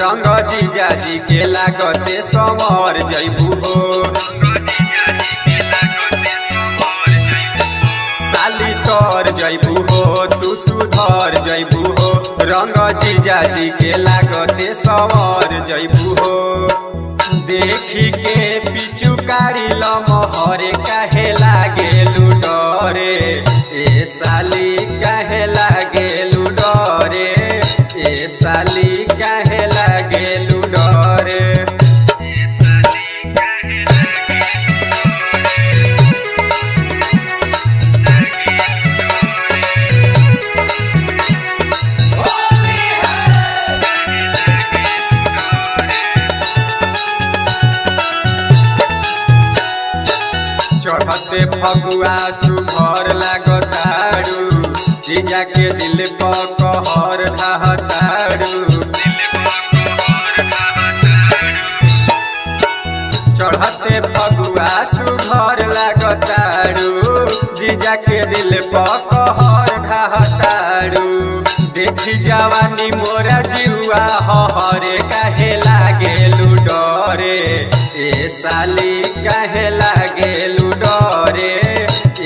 रंग जीजा जी के लागते समर जैबू हो। साली तर जैबू हो तू सुधर जैबू हो, रंग जीजा जी के लागते समर जैबू हो। देखी के पिचुकारी लमहरे काहे लागेलु डरे, ए साली काहे लागेलु डरे, ए साली काहे लागेलु डरे। चढ़ते फगुआ सुघर लागतारू, जीजा के दिल पर कहर ढाहतारू। चढ़ते फगुआ सुघर लागतारू, जीजा के दिल पर कहर ढाहतारू। देखी जवानी मोरा जुआ हरे काहे लागेलु डरे, ए साली काहे लागेलु डरे,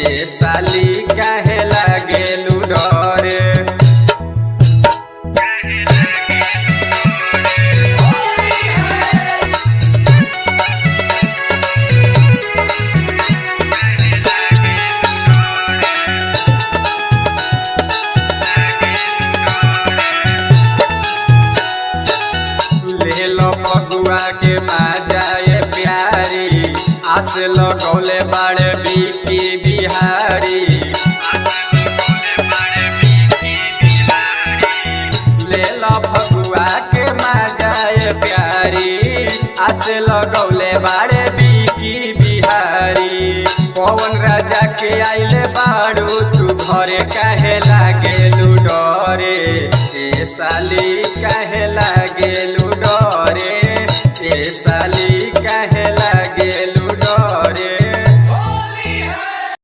ए साली काहे लागेलु डरे। ले फगुआ के माजाए प्यारी, आस लगौले बाड़े बीकी बिहारी। ले फगुआ के माजाए प्यारी, आस लगौले बाड़े बीकी बिहारी। पवन राजा के आइले बाड़ू तू घरे काहे